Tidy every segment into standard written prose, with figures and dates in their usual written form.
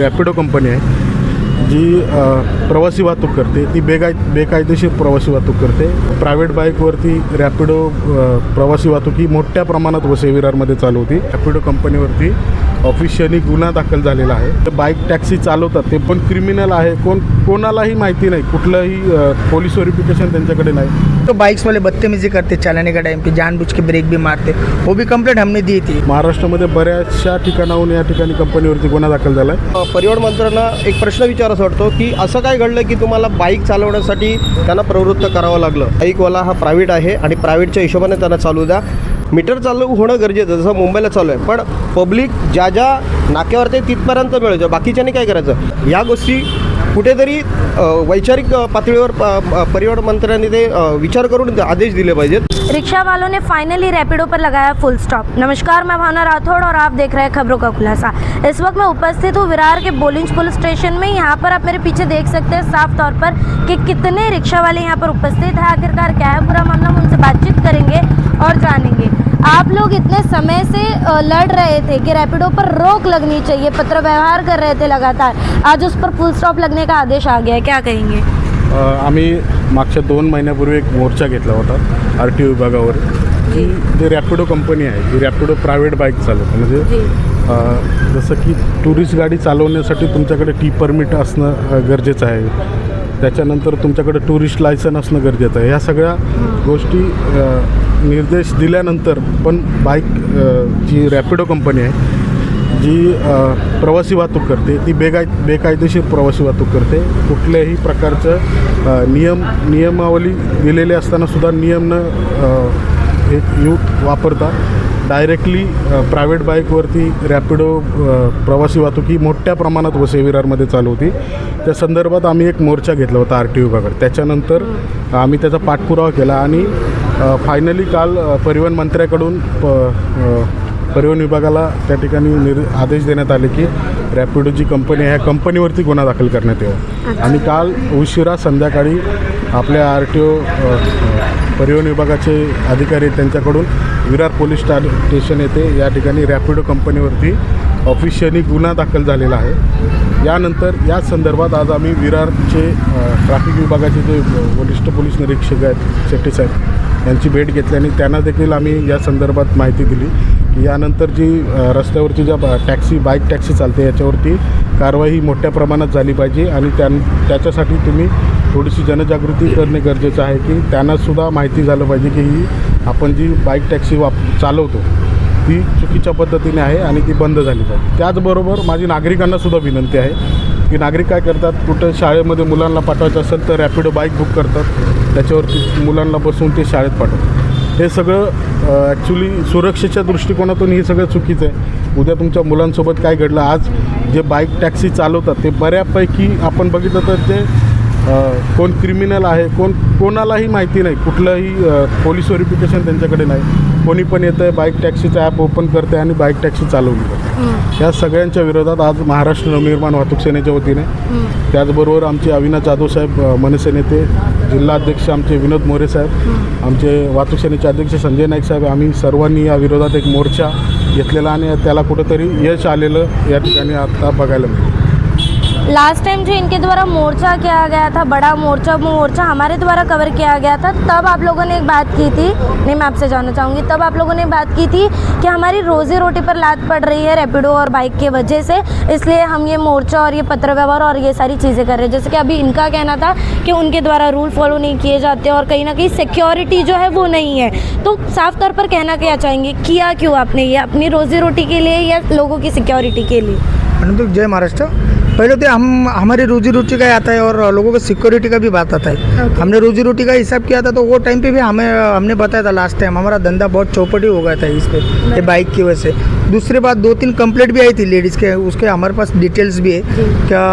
Rapido company आहे जी प्रवासी वाहतूक करते, ती बेकायदेशीर प्रवासी वाहतूक करते. प्रायव्हेट बाईकवरती रॅपिडो प्रवासी वाहतूक ही मोठ्या प्रमाणात वसई विरारमध्ये चालू होती. रॅपिडो कंपनीवरती ऑफिशियली गुन्हा दाखल झालेला आहे. तर बाईक टॅक्सी चालवतात ते पण क्रिमिनल आहे, कोणालाही माहिती नाही, कुठलंही पोलीस व्हेरिफिकेशन त्यांच्याकडे नाही. तो बाइक्स वाले बदतमीजी करते चलाने का टाइम पे, जानबूझ के ब्रेक भी मारते. वो भी कंप्लेंट हमने दी थी. महाराष्ट्रामध्ये बऱ्याचशा ठिकाणाहून या ठिकाणी कंपनीवरती गुन्हा दाखल झाला आहे. परिवहन मंत्र्यांना एक प्रश्न विचारायचा वाटतो की असं काय घडलं की तुम्हाला बाईक चालवण्यासाठी त्यांना प्रवृत्त करावं लागलं. बाईकवाला हा प्रायव्हेट आहे आणि प्रायव्हेटच्या हिशोबाने त्यांना चालू द्या. मीटर चालू होणं गरजेचं, जसं मुंबईला चालू आहे, पण पब्लिक ज्या नाक्यावर ते तिथपर्यंत मिळायचं, बाकीच्यानी काय करायचं. या गोष्टी कुठेतरी वैचारिक पातळीवर परिवहन मंत्र्यांनी ते विचार करून आदेश दिले पाहिजेत. रिक्शा वालों ने फाइनली रैपिडो पर लगाया फुल स्टॉप. नमस्कार, मैं भावना राठौड़ और आप देख रहे हैं खबरों का खुलासा. इस वक्त मैं उपस्थित हूँ विरार के बोलिंज पुलिस स्टेशन में. यहाँ पर आप मेरे पीछे देख सकते हैं साफ तौर पर कि कितने रिक्शा वाले यहाँ पर उपस्थित हैं. आखिरकार क्या है पूरा मामला, हम उनसे बातचीत करेंगे और जानेंगे. आप लोग इतने समय से लड़ रहे थे कि रैपिडो पर रोक लगनी चाहिए, पत्र व्यवहार कर रहे थे लगातार, आज उस पर फुल स्टॉप लगने का आदेश आ गया है, क्या कहेंगे? आम्ही मागच्या 2 महिन्यापूर्वी एक मोर्चा घेतला होता RTO विभागावर की जे रॅपिडो कंपनी आहे, जी रॅपिडो प्रायव्हेट बाईक चालवते. म्हणजे जसं की टुरिस्ट गाडी चालवण्यासाठी तुमच्याकडे टी परमिट असणं गरजेचं आहे, त्याच्यानंतर तुमच्याकडे टुरिस्ट लायसन असणं गरजेचं आहे. ह्या सगळ्या गोष्टी निर्देश दिल्यानंतर पण बाईक जी रॅपिडो कंपनी आहे जी प्रवासी वाहतूक करते, ती बेकायदेशीर प्रवासी वाहतूक करते. कुठल्याही प्रकारचं नियमावली दिलेले असतानासुद्धा नियम न वापरता डायरेक्टली प्रायव्हेट बाईकवरती रॅपिडो प्रवासी वाहतूक ही मोठ्या प्रमाणात वसई विरारमध्ये चालू होती. त्या संदर्भात आम्ही एक मोर्चा घेतला होता RTO विभागात. त्याच्यानंतर आम्ही त्याचा पाठपुरावा केला आणि फायनली काल परिवहन मंत्र्याकडून परिवहन विभागाला त्या ठिकाणी आदेश देण्यात आले की रॅपिडो जी कंपनी आहे ह्या कंपनीवरती गुन्हा दाखल करण्यात यावा. आणि काल उशिरा संध्याकाळी आपल्या RTO परिवहन विभागाचे अधिकारी त्यांच्याकडून विरार पोलीस स्टेशन येथे या ठिकाणी रॅपिडो कंपनीवरती ऑफिशियली गुन्हा दाखल झालेला आहे. यानंतर या संदर्भात आज आम्ही विरारचे ट्रॅफिक विभागाचे जे वरिष्ठ पोलीस निरीक्षक आहेत शेट्टी साहेब यांची भेट घेतली आणि त्यांना देखील आम्ही या संदर्भात माहिती दिली की यानंतर जी रस्त्यावरची ज्या बाईक टॅक्सी चालते याच्यावरती कारवाई मोठ्या प्रमाणात झाली पाहिजे आणि त्याच्यासाठी तुम्ही थोडीशी जनजागृती करणे गरजेचं आहे की त्यांनासुद्धा माहिती झालं पाहिजे की ही आपण जी बाईक टॅक्सी चालवतो ती चुकीच्या पद्धतीने आहे आणि ती बंद झाली पाहिजे. त्याचबरोबर माझी नागरिकांनासुद्धा विनंती आहे की नागरिक काय करतात, कुठं शाळेमध्ये मुलांना पाठवायचं असेल तर रॅपिडो बाईक बुक करतात, त्याच्यावरती मुलांना बसवून ते शाळेत पाठवतात. हे सगळं ॲक्च्युली सुरक्षेच्या दृष्टिकोनातून हे सगळं चुकीचं आहे. उद्या तुमच्या मुलांसोबत काय घडलं, आज जे बाईक टॅक्सी चालवतात ते बऱ्यापैकी आपण बघितलं तर ते कोण क्रिमिनल आहे, कोणालाही माहिती नाही, कुठलंही पोलीस व्हेरिफिकेशन त्यांच्याकडे नाही. कोणी पण येतं आहे, बाईक टॅक्सीचं ॲप ओपन करते आणि बाईक टॅक्सी चालवली जाते. या सगळ्यांच्या विरोधात आज महाराष्ट्र नवनिर्माण वाहतूक सेनेच्या वतीने, त्याचबरोबर आमचे अविनाश जाधव साहेब मनसे नेते, जिल्हा अध्यक्ष आमचे विनोद मोरे साहेब, आमचे वाहतूक सेनेचे अध्यक्ष संजय नाईक साहेब, आम्ही सर्वांनी या विरोधात एक मोर्चा घेतलेला आणि त्याला कुठंतरी यश आलेलं या ठिकाणी आता बघायला मिळेल. लास्ट टाइम जो इनके द्वारा मोर्चा किया गया था, बड़ा मोर्चा हमारे द्वारा कवर किया गया था, तब आप लोगों ने एक बात की थी, नहीं मैं आपसे जानना चाहूँगी, तब आप लोगों ने बात की थी कि हमारी रोज़ी रोटी पर लात पड़ रही है रैपिडो और बाइक की वजह से, इसलिए हम ये मोर्चा और ये पत्र व्यवहार और ये सारी चीज़ें कर रहे हैं. जैसे कि अभी इनका कहना था कि उनके द्वारा रूल फॉलो नहीं किए जाते और कहीं ना कहीं सिक्योरिटी जो है वो नहीं है. तो साफ तौर पर कहना क्या चाहेंगे, किया क्यों आपने ये, अपनी रोज़ी रोटी के लिए या लोगों की सिक्योरिटी के लिए? परंतु जय महाराष्ट्र, पहले तो हमारी रोजी रोटी का आता है और लोगों की सिक्योरिटी का भी बात आता है. हमने रोजी रोटी का हिसाब किया था तो वो टाइम पे भी हमने बताया था लास्ट टाइम हमारा धंधा बहुत चौपटी हो गया था इस पे, ये बाइक की वजह से. दूसरी बात, 2-3 कंप्लेंट भी आई थी लेडीज़ के, उसके हमारे पास डिटेल्स भी है. क्या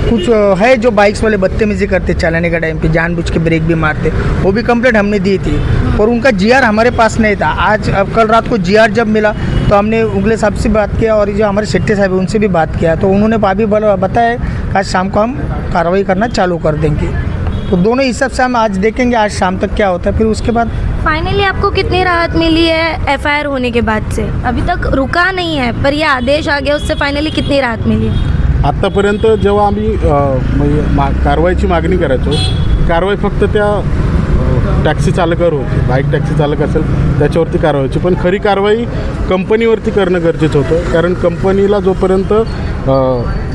कुछ है जो बाइक्स वाले बदतमीजी करते चलाने का टाइम पे, जानबूझ के ब्रेक भी मारते, वो भी कंप्लेंट हमने दी थी. और उनका GR हमारे पास नहीं था. आज अब कल रात को GR जब मिला तो हमने उगले साहब से बात किया और जो हमारे शेट्टी साहब उनसे भी बात किया, तो उन्होंने अभी बताया कि आज शाम को हम कार्रवाई करना चालू कर देंगे. तो दोनों हिसाब से हम आज देखेंगे आज शाम तक क्या होता है, फिर उसके बाद फाइनली आपको कितनी राहत मिली है FIR होने के बाद से? अभी तक रुका नहीं है पर ये आदेश आ गया, उससे फाइनली कितनी राहत मिली है? आत्तापर्यंत जेव्हा आम्ही म्हणजे कारवाईची मागणी करायचो, कारवाई फक्त त्या टॅक्सी चालकावर होती. बाईक टॅक्सी चालक असेल त्याच्यावरती कारवाई व्हायची, पण खरी कारवाई कंपनीवरती करणं गरजेचं होतं. कारण कंपनीला जोपर्यंत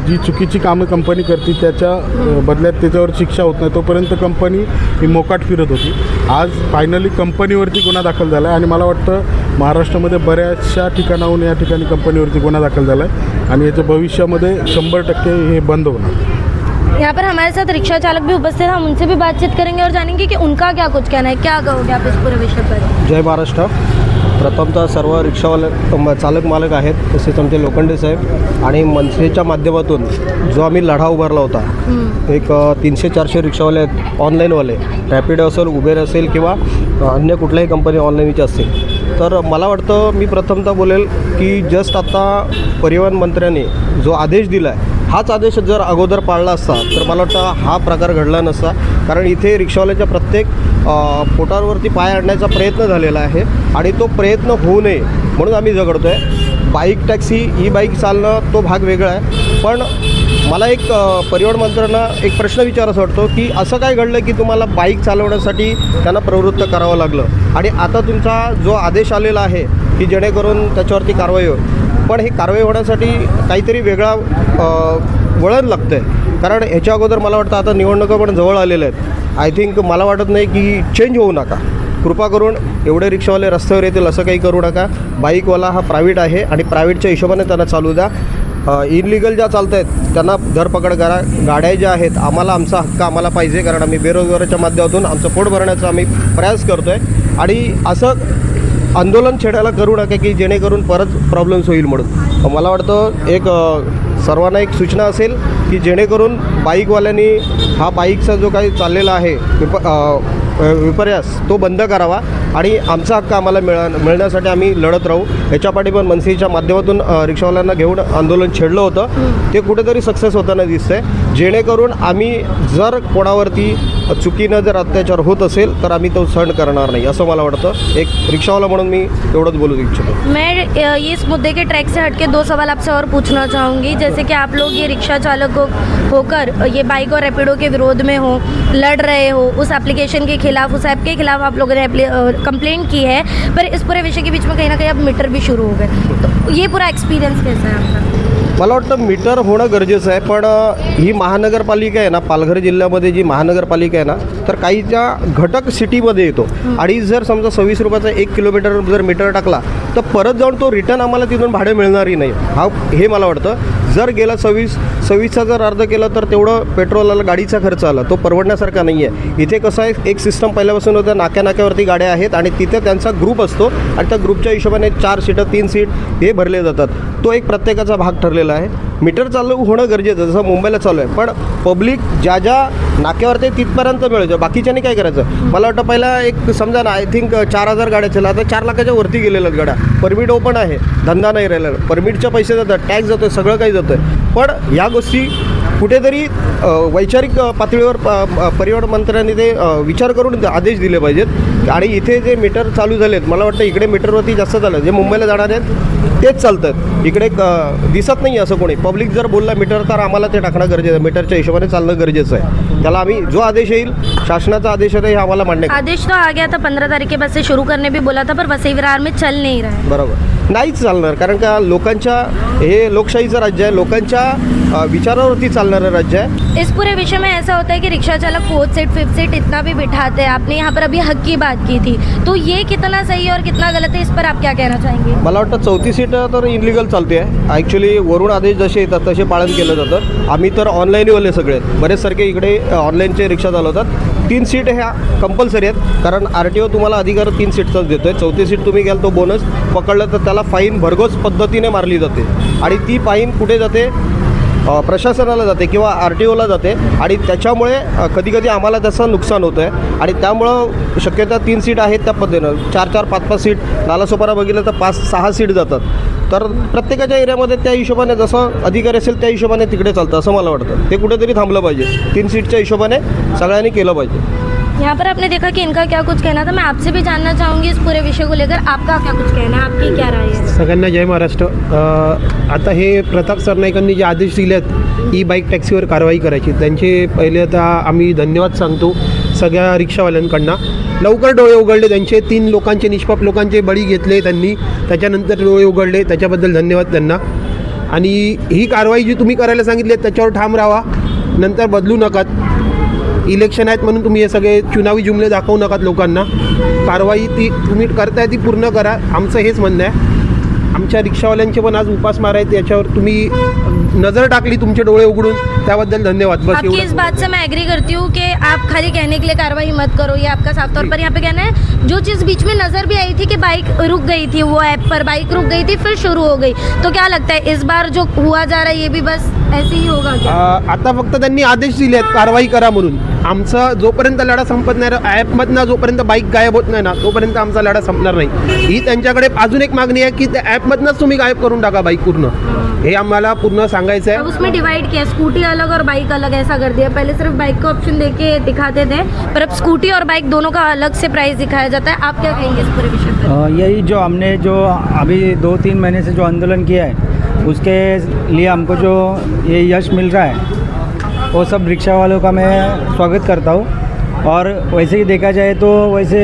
जी चुकीची कामं कंपनी करते त्याच्या बदल्यात त्याच्यावर शिक्षा होत नाही तोपर्यंत कंपनी ही मोकाट फिरत होती. आज फायनली कंपनीवरती गुन्हा दाखल झाला आहे आणि मला वाटतं महाराष्ट्रामध्ये बऱ्याचशा ठिकाणाहून या ठिकाणी कंपनीवरती गुन्हा दाखल झाला आहे आणि याच्या भविष्यामध्ये 100% हे बंद होणार. यहाँ पर हमारे साथ रिक्शा चालक भी उपस्थित हैं, हम उनसे भी बातचीत करेंगे और जानेंगे कि उनका क्या कुछ कहना है. क्या कहोगे आप इस पूरे विषय पर? जय महाराष्ट्र. प्रथमतः सर्व रिक्षावाले चालक मालक आहेत, तसेच आमचे लोखंडे साहेब आणि मनसेच्या माध्यमातून जो आम्ही लढा उभारला होता, एक 300-400 रिक्षावाले आहेत ऑनलाईनवाले, रॅपिडो असेल, उबेर असेल किंवा अन्य कुठल्याही कंपनी ऑनलाईनची असतील. तर मला वाटतं मी प्रथमतः बोलेल की जस्ट आता परिवहन मंत्र्यांनी जो आदेश दिला आहे हाच आदेश जर अगोदर पाळला असता तर मला वाटतं हा प्रकार घडला नसता. कारण इथे रिक्षावाल्याच्या प्रत्येक पोटावरती पाय आणण्याचा प्रयत्न झालेला आहे आणि तो प्रयत्न होऊ नये म्हणून आम्ही झगडतो आहे. बाईक टॅक्सी, ई बाईक चालणं तो भाग वेगळा आहे, पण मला एक परिवहन मंत्र्यांना एक प्रश्न विचारायचा वाटतो की असं काय घडलं की तुम्हाला बाईक चालवण्यासाठी त्यांना प्रवृत्त करावं लागलं आणि आता तुमचा जो आदेश आलेला आहे की जेणेकरून त्याच्यावरती कारवाई होईल, पण ही कारवाई होण्यासाठी काहीतरी वेगळा वळण लागतं आहे. कारण ह्याच्या अगोदर मला वाटतं आता निवडणुका पण जवळ आलेल्या आहेत. आय थिंक मला वाटत नाही की चेंज होऊ नका. कृपा करून एवढे रिक्षावाले रस्त्यावर येतील असं काही करू नका. बाईकवाला हा प्रायव्हेट आहे आणि प्रायव्हेटच्या हिशोबाने त्यांना चालू द्या. इनलिगल ज्या चालत आहेत त्यांना धरपकड करा. गाड्या ज्या आहेत आम्हाला आमचा हक्क आम्हाला पाहिजे, कारण आम्ही बेरोजगाराच्या माध्यमातून आमचं पोट भरण्याचा आम्ही प्रयास करतो आहे आणि असं आंदोलन छेडायला करू नका की जेणेकरून परत प्रॉब्लेम्स होईल म्हणून. मला वाटतं एक सर्वांना एक सूचना असेल की जेणेकरून बाईकवाल्यांनी हा बाईकचा जो काही चाललेला आहे विपर्यास तो बंद करावा आणि आमचा हक्क आम्हाला मिळण्यासाठी आम्ही लढत राहू. ह्याच्या पाठी पण मनसेच्या माध्यमातून रिक्षावाल्यांना घेऊन आंदोलन छेडलं होतं, ते कुठेतरी सक्सेस होताना दिसतंय. जेणेकरून आम्ही जर कोणावरती चुकीनं जर अत्याचार होत असेल तर आम्ही तो सहन करणार नाही असं मला वाटतं. एक रिक्षावाला म्हणून मी तेवढंच बोलू इच्छितो. मैं इस मुद्दे के ट्रैक से हटके 2 सवाल आपसे और पूछना चाहूँगी. जैसे कि आप लोग ये रिक्शा चालक होकर ये बाइक और रैपिडो के विरोध में हो, लड़ रहे हो, उस एप्लीकेशन के खिलाफ, उस ऐप के खिलाफ आप लोगों ने कंप्लेंट की है, पर इस पूरे विषय के बीच में कहीं ना कहीं अब मीटर भी शुरू हो गए, तो ये पूरा एक्सपीरियंस कैसा है आपका? मला वाटतं मीटर होणं गरजेचं आहे, पण ही महानगरपालिका आहे ना, पालघर जिल्ह्यामध्ये जी महानगरपालिका आहे ना, तर काहीच्या घटक सिटीमध्ये येतो आणि जर समजा 26 रुपयाचा 1 किलोमीटर जर मीटर टाकला तर परत जाऊन तो रिटर्न आम्हाला तिथून भाडे मिळणारही नाही. हे मला वाटतं. जर गेला 26चा जर अर्ध केलं तर तेवढं पेट्रोलला गाडीचा खर्च आला, तो परवडण्यासारखा नाही आहे. इथे कसं आहे, एक सिस्टम पहिल्यापासून होतं, नाक्यावरती गाड्या आहेत आणि तिथे त्यांचा ग्रुप असतो आणि त्या ग्रुपच्या हिशोबाने 4 सीटर 3 सीट हे भरले जातात. तो एक प्रत्येकाचा भाग ठरलेला आहे. मीटर चालू होणं गरजेचं, जसं मुंबईला चालू आहे, पण पब्लिक ज्या नाक्यावरती तिथपर्यंत मिळायचं, बाकीच्यानी काय करायचं. मला वाटतं पहिला एक समजा ना, आय थिंक 4,000 गाड्या चला, आता 4 लाखाच्या वरती गेलेल्या गाड्या. परमिट ओपन आहे, धंदा नाही राहिलेला, परमिटचे पैसे जातात, टॅक्स जातो, सगळं काही जातं. पण या गोष्टी कुठेतरी वैचारिक पातळीवर परिवहन मंत्र्यांनी ते विचार करून आदेश दिले पाहिजेत. आणि इथे जे मीटर चालू झालेत, मला वाटतं इकडे मीटरवरती जास्त झालं. जे मुंबईला जाणार आहेत तेच चालतात, इकडे दिसत नाही असं कोणी. पब्लिक जर बोलला मीटर तर आम्हाला ते टाकणं गरजेचं आहे, मीटरच्या हिशोबाने चालणं गरजेचं आहे. त्याला आम्ही जो आदेश येईल, शासनाचा आदेश आहे, हे आम्हाला मान्य. आदेश तो आ गया था 15 तारीख के बस से शुरू करने भी बोला था, पर वसई विरार में चल नहीं रहा है. बरोबर, नाहीच चालणार, कारण का लोकांच्या, हे लोकशाहीचं राज्य आहे, लोकांच्या विचारावरती चालणारं राज्य आहे. इस पूरे विषय में ऐसा होता है कि रिक्शा चालक 4th सीट 5th सीट इतना भी बिठाते हैं. आपने यहाँ पर अभी हक की बात की थी, तो ये कितना सही है और कितना गलत है, इस पर आप क्या कहना चाहेंगे? मला वाटतं 34 सीट तर इनलिगल चालते आहे. ॲक्च्युली वरून आदेश जसे येतात तसे पालन केलं जातं. आम्ही तर ऑनलाईनवाले सगळे, बरेच सारखे इकडे ऑनलाईनचे रिक्षा चालवतात. 3 सीट ह्या कंपल्सरी आहेत, कारण RTO तुम्हाला अधिकार 3 सीटचाच देतो आहे. 34 सीट तुम्ही घ्याल तो बोनस पकडलं तर त्याला फाईन भरघोस पद्धतीने मारली जाते आणि ती फाईन कुठे जाते, प्रशासनाला जाते किंवा RTOला जाते आणि त्याच्यामुळे कधीकधी आम्हाला त्याचं नुकसान होतं आहे. आणि त्यामुळं शक्यता 3 सीट आहेत त्या पद्धतीनं, 4-4 5-5 सीट नालासोपारा बघितलं तर 5-6 सीट जातात. तर प्रत्येकाच्या एरियामध्ये त्या हिशोबाने जसं अधिकारी असेल त्या हिशोबाने तिकडे चालतं असं मला वाटतं. ते कुठेतरी थांबलं पाहिजे. 3 सीटच्या हिशोबाने सगळ्यांनी केलं पाहिजे. यहाँ पर आपने देखा कि इनका क्या कुछ कहना था, मैं आपसे भी जानना चाहूँगी इस पूरे विषय को लेकर आपका क्या कुछ कहना है, आपकी क्या राय है? सगळ्यांना जय महाराष्ट्र. आता हे प्रताप सरनाईकांनी जे आदेश दिलेत ई बाईक टॅक्सीवर कारवाई करायची, त्यांचे पहिले आता आम्ही धन्यवाद सांगतो सगळ्या रिक्षावाल्यांकडनं. लवकर डोळे उघडले त्यांचे, 3 लोकांचे निष्पाप लोकांचे बळी घेतले त्यांनी, त्याच्यानंतर डोळे उघडले, त्याच्याबद्दल धन्यवाद त्यांना. आणि ही कारवाई जी तुम्ही करायला सांगितली आहे त्याच्यावर ठाम राहा, नंतर बदलू नकात. इलेक्शन आहेत म्हणून तुम्ही हे सगळे चुनावी जुमले दाखवू नकात लोकांना. कारवाई ती तुम्ही करताय ती पूर्ण करा, आमचं हेच म्हणणं आहे. आमच्या रिक्षावाल्यांचे पण आज उपासमार आहेत, याच्यावर तुम्ही नज़र टाकली तुमचे डोळे उघडून, त्याबद्दल धन्यवाद. बस आपकी इस बात से मैं एग्री करती हूँ कि आप खाली कहने के लिए कार्रवाई मत करो, ये आपका साफ तौर पर यहाँ पे कहना है. जो चीज़ बीच में नज़र भी आई थी कि बाइक रुक गई थी, वो ऐप पर बाइक रुक गई थी फिर शुरू हो गई, तो क्या लगता है इस बार जो हुआ जा रहा है ये भी बस ऐसे ही होगा क्या? आता फक्त त्यांनी आदेश दिले आहेत कारवाई करा म्हणून. आमचा जोपर्यंत लढा संपत नाही, ॲपमधनं जोपर्यंत बाईक गायब होत नाही ना, तोपर्यंत आमचा लढा संपणार नाही. ही त्यांच्याकडे अजून एक मागणी आहे की त्या ॲपमधनंच तुम्ही गायब करून टाका बाईक पूर्ण, हे आम्हाला पूर्ण सांगायचं अब आहे. उसमें डिवाइड किया, स्कूटी अलग और बाइक अलग ऐसा कर दिया. पहले सिर्फ बाइक का ऑप्शन देके दिखाते थे, पर अब स्कूटी और बाइक दोनों का अलग से प्राइस दिखाया जाता है. आप क्या कहेंगे इस पूरे विषय पर? यही जो हमने जो अभी 2-3 महीने से जो आंदोलन किया है उसके लिए हमको जो ये यश मिल रहा है वो सब रिक्शा वालों का मैं स्वागत करता हूँ. और वैसे ही देखा जाए तो वैसे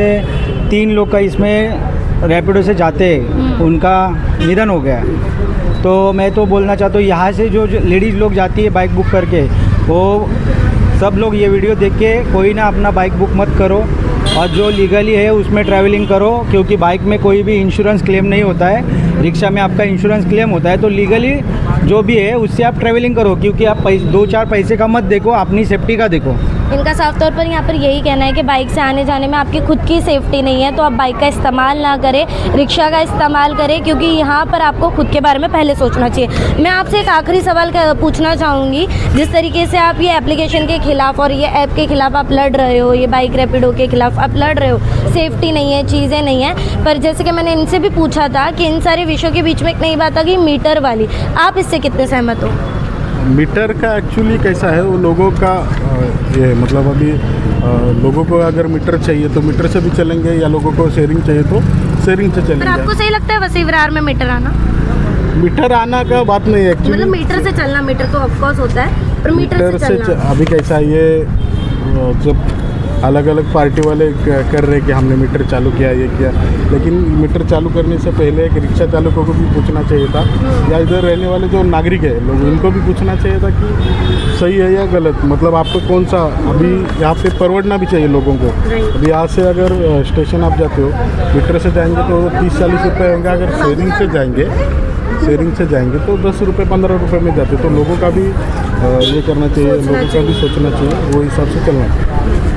3 लोग का इसमें रैपिडो से जाते उनका निधन हो गया है. तो मैं तो बोलना चाहता हूँ यहाँ से जो लेडीज़ लोग जाती है बाइक बुक करके, वो सब लोग ये वीडियो देख के कोई ना अपना बाइक बुक मत करो, और जो लीगली है उसमें ट्रैवलिंग करो, क्योंकि बाइक में कोई भी इंश्योरेंस क्लेम नहीं होता है. रिक्शा में आपका इंश्योरेंस क्लेम होता है, तो लीगली जो भी है उससे आप ट्रैवलिंग करो, क्योंकि आप 2-4 पैसे का मत देखो, अपनी सेफ्टी का देखो. इनका साफ तौर पर यहाँ पर यही कहना है कि बाइक से आने जाने में आपकी खुद की सेफ्टी नहीं है, तो आप बाइक का इस्तेमाल ना करें, रिक्शा का इस्तेमाल करें, क्योंकि यहाँ पर आपको खुद के बारे में पहले सोचना चाहिए. मैं आपसे एक आखिरी सवाल पूछना चाहूँगी. जिस तरीके से आप ये एप्लीकेशन के खिलाफ और ये ऐप के खिलाफ आप लड़ रहे हो, ये बाइक रैपिडो के खिलाफ आप लड़ रहे हो, सेफ्टी नहीं है, चीज़ें नहीं है, पर जैसे कि मैंने इनसे भी पूछा था कि इन सारे विषयों के बीच में एक नई बात आ गई मीटर वाली, आप इससे कितने सहमत हो? मीटर का एक्चुअली कैसा है, वो लोगों का ये मतलब अभी लोगों को अगर मीटर चाहिए तो मीटर से भी चलेंगे, या लोगों को शेयरिंग चाहिए तो शेयरिंग से पर चलेंगे. आपको सही लगता है वसई विरार में मीटर आना? मीटर आना का बात नहीं है एक्चुअली. मतलब मीटर से चलना, मीटर तो ऑफकोर्स होता है, पर मीटर से चलना. अभी कैसा है ये, जब अलग अलग पार्टी वाले कर रहे कि हमने मीटर चालू किया, ये किया, लेकिन मीटर चालू करने से पहले एक रिक्शा चालकों को भी पूछना चाहिए था, या इधर रहने वाले जो नागरिक है लोग, इनको भी पूछना चाहिए था कि सही है या गलत. मतलब आपको कौन सा, अभी यहाँ पे परवड़ना भी चाहिए लोगों को. अभी यहाँ से अगर स्टेशन आप जाते हो मीटर से जाएंगे तो 30-40 रुपये होंगे, अगर शेयरिंग से जाएंगे तो 10 रुपये 15 रुपये में जाते. तो लोगों का भी ये करना चाहिए, लोगों का भी सोचना चाहिए, वो हिसाब से चलना चाहिए.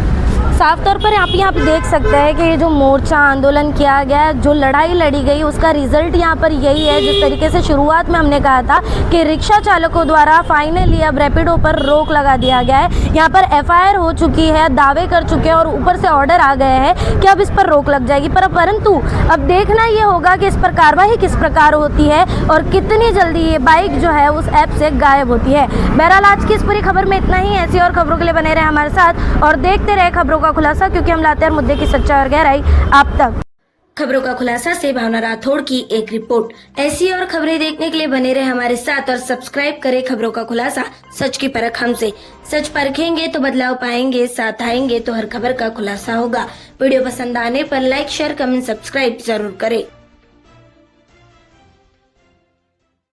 साफ तौर पर आप यहाँ पे देख सकते हैं कि ये जो मोर्चा आंदोलन किया गया, जो लड़ाई लड़ी गई, उसका रिजल्ट यहाँ पर यही है. जिस तरीके से शुरुआत में हमने कहा था कि रिक्शा चालकों द्वारा फाइनली अब रैपिडो पर रोक लगा दिया गया है. यहाँ पर FIR हो चुकी है, दावे कर चुके हैं और ऊपर से ऑर्डर आ गए हैं कि अब इस पर रोक लग जाएगी. परंतु अब देखना ये होगा कि इस पर कार्रवाई किस प्रकार होती है और कितनी जल्दी ये बाइक जो है उस ऐप से गायब होती है. बहरहाल आज की इस पूरी खबर में इतना ही. ऐसी और खबरों के लिए बने रहे हमारे साथ और देखते रहे खबरों का खुलासा, क्योंकि हम लाते हैं मुद्दे की सच्चाई और गहराई आप तक. खबरों का खुलासा से भावना राठौड़ की एक रिपोर्ट. ऐसी और खबरें देखने के लिए बने रहे हमारे साथ और सब्सक्राइब करें खबरों का खुलासा, सच की परख हमसे. सच परखेंगे तो बदलाव पाएंगे, साथ आएंगे तो हर खबर का खुलासा होगा. वीडियो पसंद आने पर लाइक, शेयर, कमेंट, सब्सक्राइब जरूर करें.